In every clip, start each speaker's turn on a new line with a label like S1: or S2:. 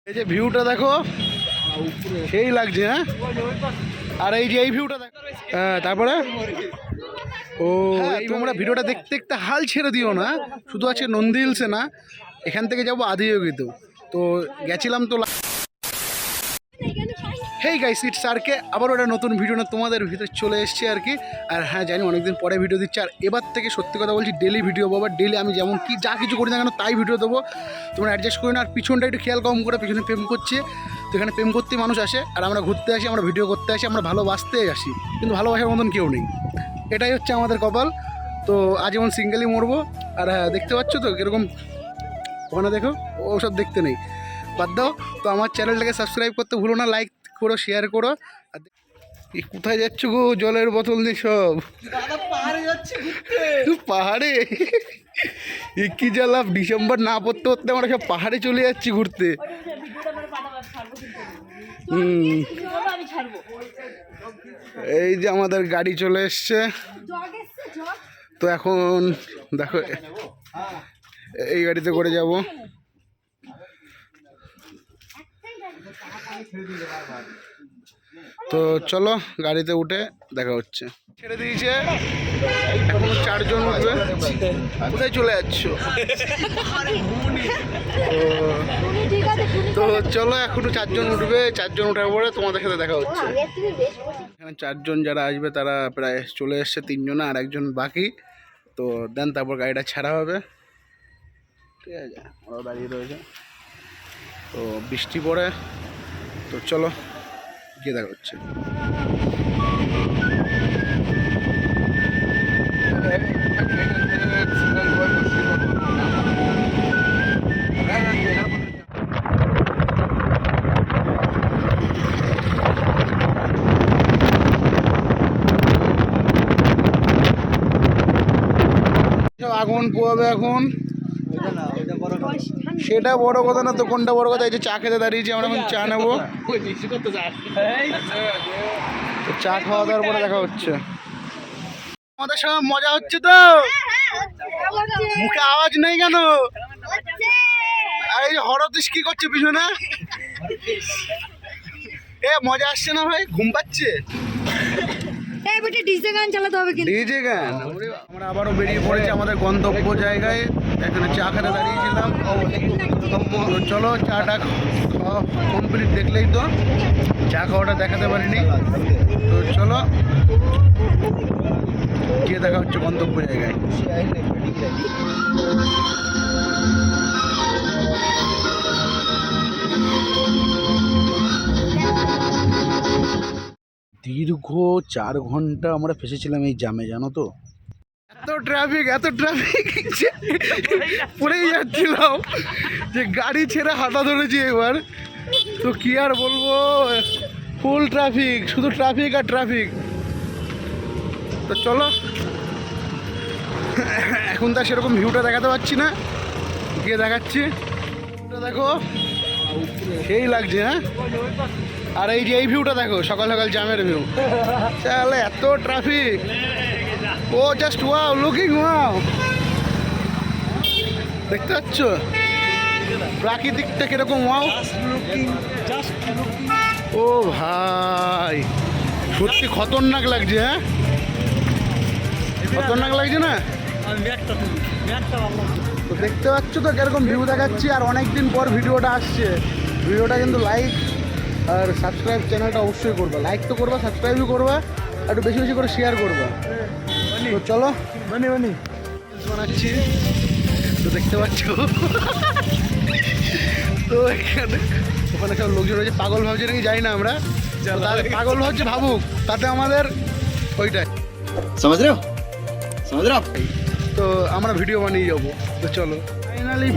S1: এই যে ভিউটা দেখো, সেই লাগছে। হ্যাঁ, আর এই যে এই ভিউটা দেখো। হ্যাঁ, তারপরে ও তোমরা ভিডিওটা দেখতে দেখতে হাল ছেড়ে দিও না। শুধু আছে নন্দী হিলসে না, এখান থেকে যাবো আদিযোগীতে। তো গেছিলাম তো। হেই গাইস, ইটস আরকে আবার ওটা নতুন ভিডিও না তোমাদের ভিতরে চলে এসছে আর কি। আর হ্যাঁ, জানি অনেকদিন পরে ভিডিও দিচ্ছি, আর এবার থেকে সত্যি কথা বলছি ডেলি ভিডিও পাবো। ডেলি আমি যেমন কি যা কিছু করি না কেন তাই ভিডিও দেবো, তোমরা অ্যাডজাস্ট করি না। আর পিছনটা একটু খেয়াল কম করে, পিছনে প্রেম করছে তো এখানে প্রেম করতেই মানুষ আসে, আর আমরা ঘুরতে আসি, আমরা ভিডিও করতে আসি, আমরা ভালোবাসতে আসি, কিন্তু ভালোবাসার মতন কেউ নেই। এটাই হচ্ছে আমাদের কপাল। তো আজ যেমন সিঙ্গেলই মরবো। আর হ্যাঁ, দেখতে পাচ্ছ তো কীরকম ওখানে দেখো, ওসব দেখতে নেই, বাদ দাও। তো আমার চ্যানেলটাকে সাবস্ক্রাইব করতে ভুলো না, লাইক করো, শেয়ার করো। আর কোথায় যাচ্ছ গো জলের বোতল নিয়ে সব? পাহাড়ে কি জ্বালা, ডিসেম্বর না পড়তে পড়তে আমরা সব পাহাড়ে চলে যাচ্ছি ঘুরতে। এই যে আমাদের গাড়ি চলে এসছে। তো এখন দেখো এই গাড়িতে করে যাব। তো চলো গাড়িতে উঠে দেখা হচ্ছে। ছেড়ে দিয়েছে, এখন 4 জন উঠবে। কোথায় চলে যাচ্ছ? তো চলো এখনো 4 জন উঠবে, 4 জন ওঠার পরে তোমাদের সাথে দেখা হচ্ছে। এখানে 4 জন যারা আসবে তারা প্রায় চলে এসছে, 3 জন আর 1 জন বাকি। তো দেন তারপর গাড়িটা ছাড়া হবে। ঠিক আছে, ওরা দাঁড়িয়ে রয়েছে। তো বৃষ্টি পড়ে, তো চলো গিয়ে দেখা হচ্ছে। আগুন পোয়াবে এখন, সেটা বড় কথা না। তো কোনটা বড় কথা? এই যে চা খেতে দাঁড়িয়েছি আমরা, এখন চা নেবো। তো চা খাওয়া দাওয়ার পরে দেখা হচ্ছে। আমাদের সঙ্গে মজা হচ্ছে তো, মুখে আওয়াজ নেই কেন? আর এই যে হরদিস কি করছে পিছনে? এ মজা আসছে না ভাই? ঘুম পাচ্ছে?
S2: ডিজে গান চালাতে হবে কিন্তু।
S1: ডিজে গান। আমরা আবারও বেরিয়ে পড়েছি আমাদের গন্তব্য জায়গায়। এখানে চা খেতে দাঁড়িয়েছিলাম। তো চলো চাটা খাওয়া কমপ্লিট। দেখলেই তো চা খাওয়াটা দেখাতে পারিনি। তো চলো গিয়ে দেখা হচ্ছে গন্তব্য জায়গায়। দীর্ঘ 4 ঘন্টা আমরা ফেসেছিলাম এই জ্যামে, জানো তো? এত ট্রাফিক পড়েই যাচ্ছিলাম যে গাড়ি ছেড়ে হাঁটা ধরেছি এবার। তো কি আর বলবো, ফুল ট্রাফিক, শুধু ট্রাফিক আর ট্রাফিক। তো চলো, এখন তার সেরকম ভিউটা দেখাতে পারছি না, গিয়ে দেখাচ্ছি। দেখো সেই লাগছে। হ্যাঁ, আর এই যে এই ভিউটা দেখো, সকাল সকাল জ্যামের ভিউ। তাহলে এত ট্রাফিক, ও জাস্ট ওয়াও, লুকিং ওয়াও। দেখতে পাচ্ছ প্রাকৃতিকটা কিরকম? ওয়াও, ও ভাই সত্যি খতরনাক লাগছে। হ্যাঁ, খতরনাক লাগছে না? তো দেখতে পাচ্ছ তো কিরকম ভিউ দেখাচ্ছি। আর অনেকদিন পর ভিডিওটা আসছে। ভিডিওটা কিন্তু লাইক আর সাবস্ক্রাইব, চ্যানেলটা অবশ্যই করবা। লাইক তো করবা, সাবস্ক্রাইবও করবা, একটু বেশি বেশি করে শেয়ার করবা। তো চলো বানাচ্ছি। তো দেখতে পাচ্ছ তো এখানে ওখানে সব লোকজন রয়েছে, পাগল ভাবছে নাকি যাই না আমরা। পাগল ভাবছে, ভাবুক, তাতে আমাদের ওইটাই।
S3: समझ रहे हो
S1: তো আমরা ভিডিও বানিয়ে যাবো। তো চলো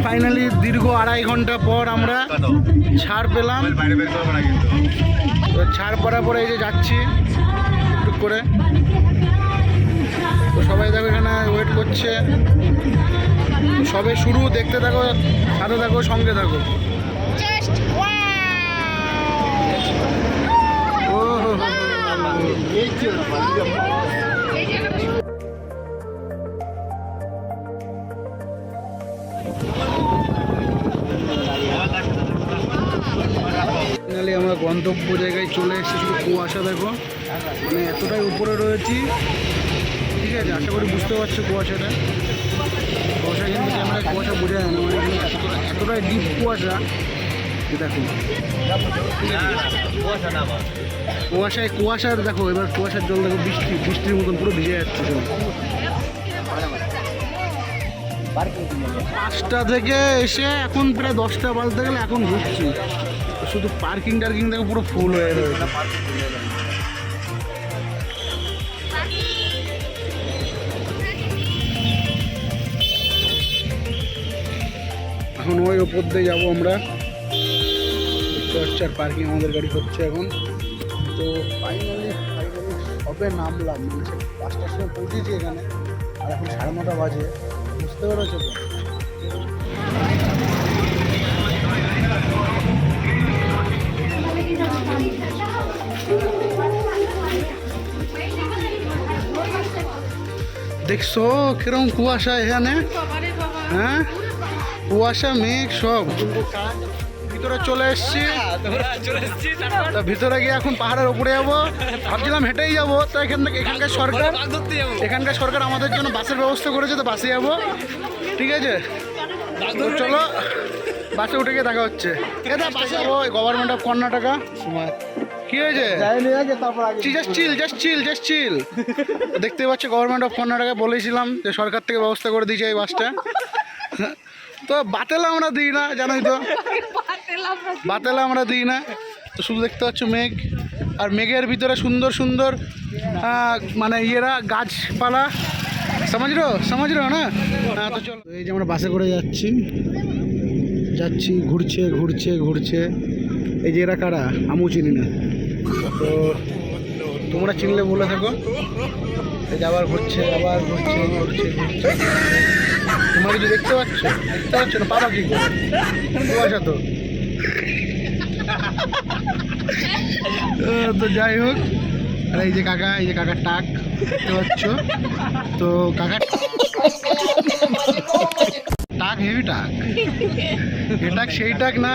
S1: ফাইনালি দীর্ঘ 2.5 ঘন্টা পর আমরা ছাড় পেলাম। তো ছাড় পড়ার পরে এই যে যাচ্ছি টুক করে। তো সবাই দেখো এখানে ওয়েট করছে। সবে শুরু, দেখতে থাকো, সাথে থাকো, সঙ্গে থাকো। আমরা গন্তব্য জায়গায় চলে এসেছি। শুধু কুয়াশা দেখো, মানে এতটাই উপরে রয়েছি। ঠিক আছে, আশা করি বুঝতে পারছো কুয়াশাটা। কুয়াশা কিন্তু ক্যামেরায় কুয়াশা বোঝা যায় না, মানে এতটাই ডিপ কুয়াশা। দেখো কুয়াশার দেখো, এবার কুয়াশার জল দেখো, বৃষ্টির মতন পুরো ভিজে যাচ্ছে সব। 5টা থেকে এসে এখন প্রায় 10টা বাজতে গেলে এখন ঢুকছি। শুধু পার্কিং টার্কিং দেখো পুরো ফুল হয়ে রয়েছে। এখন ওই ওপর দিয়ে যাবো আমরা। আর পার্কিং আমাদের গাড়ি হচ্ছে এখন। তো ফাইনালি সবে নামলাম, মানে 5টার সময় পৌঁছেছি এখানে, আর এখন 9:30 বাজে। বুঝতে পেরেছো তো? দেখছো কিরকম কুয়াশা এখানে? হ্যাঁ, কুয়াশা মেঘ সব। ভিতরে চলে এসছি। তা ভিতরে গিয়ে এখন পাহাড়ের উপরে যাবো। ভাবছিলাম হেঁটেই যাবো, তো এখানকার সরকার আমাদের জন্য বাসের ব্যবস্থা করেছে, তো বাসে যাবো। ঠিক আছে, তো চলো বাসে উঠে গিয়ে দেখা হচ্ছে। এটা বাসে যাবো গভর্নমেন্ট অফ কর্ণাটকা। কি হয়েছে? Just chill. দেখতে পাচ্ছ গভর্নমেন্ট অফ কর্ণাটকা, বলেছিলাম যে সরকার থেকে ব্যবস্থা করে দিয়েছে এই বাসটা। তো বাতেলা আমরা দিই না, জানোই তো, বাতেলা আমরা দিই না। তো শুধু দেখতে পাচ্ছ মেঘ, আর মেঘের ভিতরে সুন্দর সুন্দর মানে ইয়েরা গাছপালা। সমাজ রো না? তো চলো, এই যে আমরা বাসে করে যাচ্ছি, ঘুরছে। এই যে এরা কারা, আমিও চিনি না। তো তোমরা চিনলে বলে থাকো। এই যে আবার ঘুরছে। তোমরা কিছু দেখতে পাচ্ছ না? পাবা কি করে? কুয়াশা তো। তো যাই হোক, আর এই যে কাকার টাক দেখতে পাচ্ছ। তো কাকার টাক হেভি টাক, এ টাক সেই টাক না,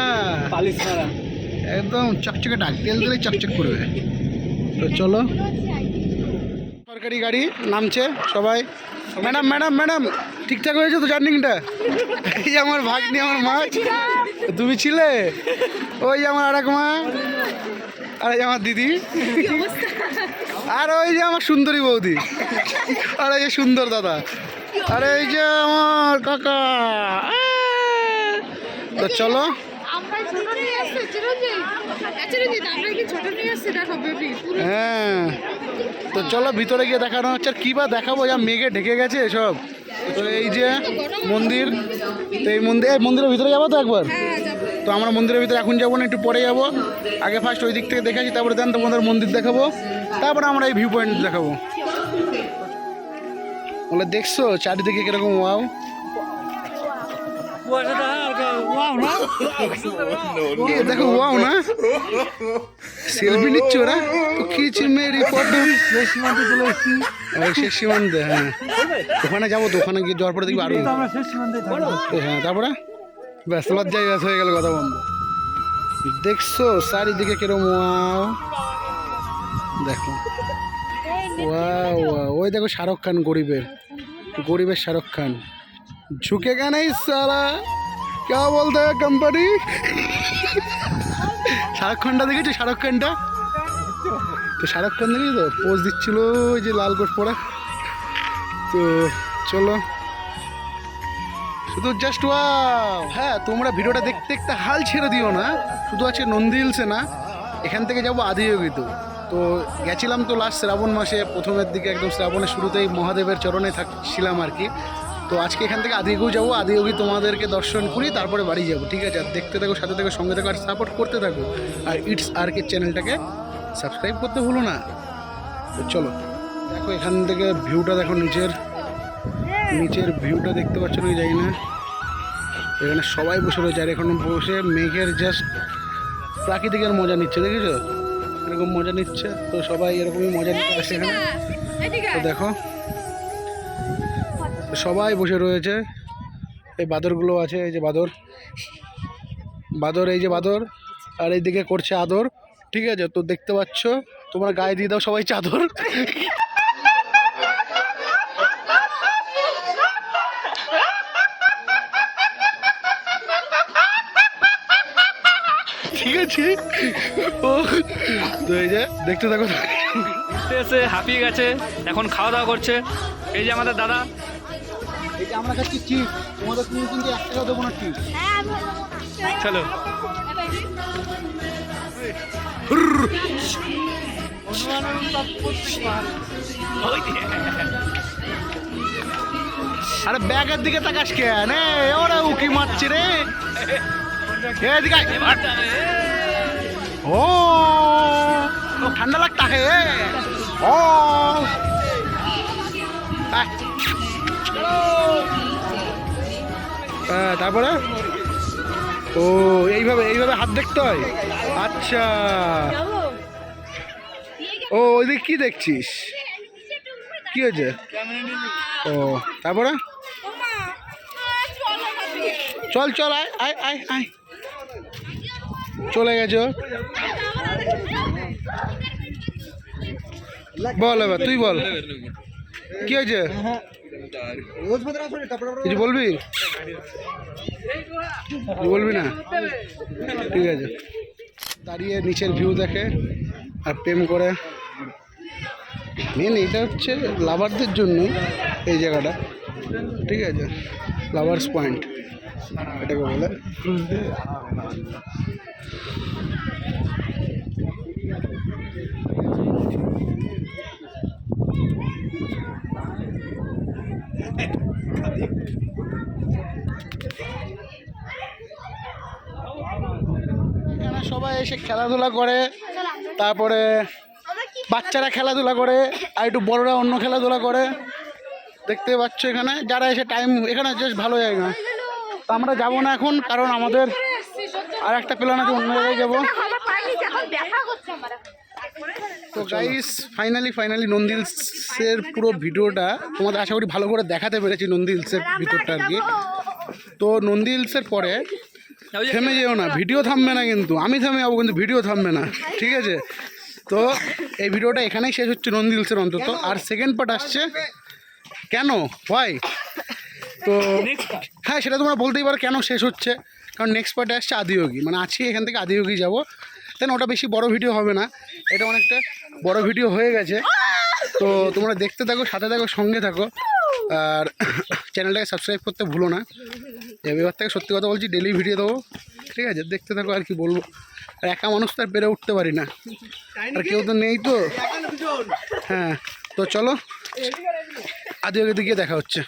S1: একদম চকচকে টাক, তেল দিলে চকচক করবে। তো চলো, সরকারি গাড়ি নামছে সবাই। ম্যাডাম ঠিকঠাক হয়েছে তো জার্নিংটা? এই আমার ভাগ্নি, আমার মাছ। তুমি ছিলে? ওই আমার আর এক মা, আর এই আমার দিদি, আর ওই যে আমার সুন্দরী বৌদি, আর এই যে সুন্দর দাদা, আর এই যে আমার কাকা। তো চলো, হ্যাঁ, তো চলো ভিতরে গিয়ে দেখানো হচ্ছে। আর কী বা দেখাবো, যা মেঘে ঢেকে গেছে সব। তো এই যে মন্দির, তো এই মন্দিরের ভিতরে যাবো তো একবার। তো আমরা মন্দিরের ভিতরে এখন যাবো না, একটু পরে যাবো। আগে ফার্স্ট ওই দিক থেকে দেখেছি, তারপরে দেন তোমাদের মন্দির দেখাবো, তারপরে আমরা এই ভিউ পয়েন্ট দেখাবো। বলে দেখছো চারিদিকে কিরকম ওয়াও। দেখো ওয়াও না, সেলফি নিচ্ছ ওরা। তো খিচি মেরি ফটো। শেষ সীমান্তে, হ্যাঁ ওখানে যাবো। তো ওখানে গিয়ে যাওয়ার পরে দেখবি আরো। হ্যাঁ, তারপরে ব্যাস লজ্জায় হয়ে গেল, কথা বন্ধ। দেখছো চারিদিকে কিরকম ওয়াও, দেখো ওয়াও। ওই দেখো শাহরুখ খান, গরিবের শাহরুখ খান। ঝুঁকে গা নেই সালা, क्या बोलते हैं कंपनी। শাহরুখ খানটা দেখেছি, শাহরুখ খানটা তো শাহরুখ খান দেখেছি তো, পোজ দিচ্ছিল ওই যে লাল কোট পরা। তো চলো, শুধু জাস্ট ওয়াও। হ্যাঁ, তোমরা ভিডিওটা দেখতে দেখতে হাল ছেড়ে দিও না। শুধু আছে নন্দী হিলসে না, এখান থেকে যাবো আদিযোগী। তো গেছিলাম তো লাস্ট শ্রাবণ মাসে, প্রথমের দিকে একদম শ্রাবণের শুরুতেই মহাদেবের চরণে থাকছিলাম আর কি। তো আজকে এখান থেকে আদিযোগী যাবো, আদিযোগী তোমাদেরকে দর্শন করি, তারপরে বাড়ি যাবো। ঠিক আছে, আর দেখতে থাকো, সাথে থাকো, সঙ্গে থাকো, আর সাপোর্ট করতে থাকো। আর ইটস আরকে চ্যানেলটাকে সাবস্ক্রাইব করতে ভুলো না। তো চলো, দেখো এখান থেকে ভিউটা দেখো, নিচের ভিউটা দেখতে পাচ্ছ না, যাই না। এখানে সবাই বসে রয়েছে, আর এখন বসে মেঘের জাস্ট প্রাকৃতিকের মজা নিচ্ছে, দেখেছো এরকম মজা নিচ্ছে। তো সবাই এরকমই মজা নিতে আসে এখানে। তো দেখো সবাই বসে রয়েছে, এই বাদরগুলো আছে, এই যে বাদর, এই যে বাদর, আর এইদিকে করছে আদর। ঠিক আছে, তো দেখতে পাচ্ছ তোমরা গায়ে দিয়ে দাও সবাই চাদর। ঠিক আছে, ও তো এই যে দেখতে থাকো।
S2: এসে হাঁপিয়ে গেছে, এখন খাওয়া দাওয়া করছে। এই যে আমাদের দাদা।
S1: এই যে আমরা খাচ্ছি চিপস, তোমাদের তুমি কিন্তু 1 টাকা দেবো না চিপস।
S2: চলো।
S1: আরে ব্যাগের দিকে তাকাস কেন? ওরা উকি মারছে রে। এদিকে ও ঠান্ডা লাগতা হে। ও তারপরে ও এইভাবে এইভাবে হাত দেখতে হয়। আচ্ছা, ও ওইদিকে কি দেখছিস? কি হয়েছে? ও তারপরে চল চল, আয় আয় আয় আয়, চলে গেছো। বল এবার তুই বল, কি হয়েছে? কিছু বলবি? বলবি না? ঠিক আছে, দাঁড়িয়ে নিচের ভিউ দেখে আর প্রেম করে। মেন এটা হচ্ছে লাভারদের জন্য এই জায়গাটা, ঠিক আছে, লাভার্স পয়েন্ট এটাকে বলে। এখানে সবাই এসে খেলাধুলা করে, তারপরে বাচ্চারা খেলাধুলা করে, আর একটু বড়রা অন্য খেলাধুলা করে। দেখতে পাচ্ছ এখানে যারা এসে টাইম, এখানে জাস্ট ভালো জায়গা। তো আমরা যাবো না এখন, কারণ আমাদের আর একটা প্ল্যান আছে, অন্য জায়গায় যাবো। তো গাইস ফাইনালি নন্দী হিলসের পুরো ভিডিওটা তোমাদের আশা করি ভালো করে দেখাতে পেরেছি, নন্দী হিলসের ভিতরটা আর কি। তো নন্দী হিলসের পরে থেমে যেও না, ভিডিও থামবে না কিন্তু, আমি থেমে যাবো কিন্তু ভিডিও থামবে না, ঠিক আছে? তো এই ভিডিওটা এখানেই শেষ হচ্ছে নন্দী হিলসের অন্তত, আর সেকেন্ড পার্ট আসছে। কেন হয় তো হ্যাঁ, সেটা তোমরা বলতেই পারো কেন শেষ হচ্ছে, কারণ নেক্সট পার্টে আসছে আদিয়োগী, মানে আছি এখান থেকে আদিয়োগী যাবো। দেন ওটা বেশি বড় ভিডিও হবে না, এটা অনেকটা বড় ভিডিও হয়ে গেছে। তো তোমরা দেখতে থাকো, সাথে থাকো, সঙ্গে থাকো, আর চ্যানেলটাকে সাবস্ক্রাইব করতে ভুলো না। এবার থেকে সত্যি কথা বলছি, ডেলি ভিডিও দেবো, ঠিক আছে? দেখতে থাকো, আর কি বলবো, আর একা মানুষ তো আর পেরে উঠতে পারি না, আর কেউ তো নেই তো। হ্যাঁ, তো চলো আদিয়োগীতে গিয়ে দেখা হচ্ছে।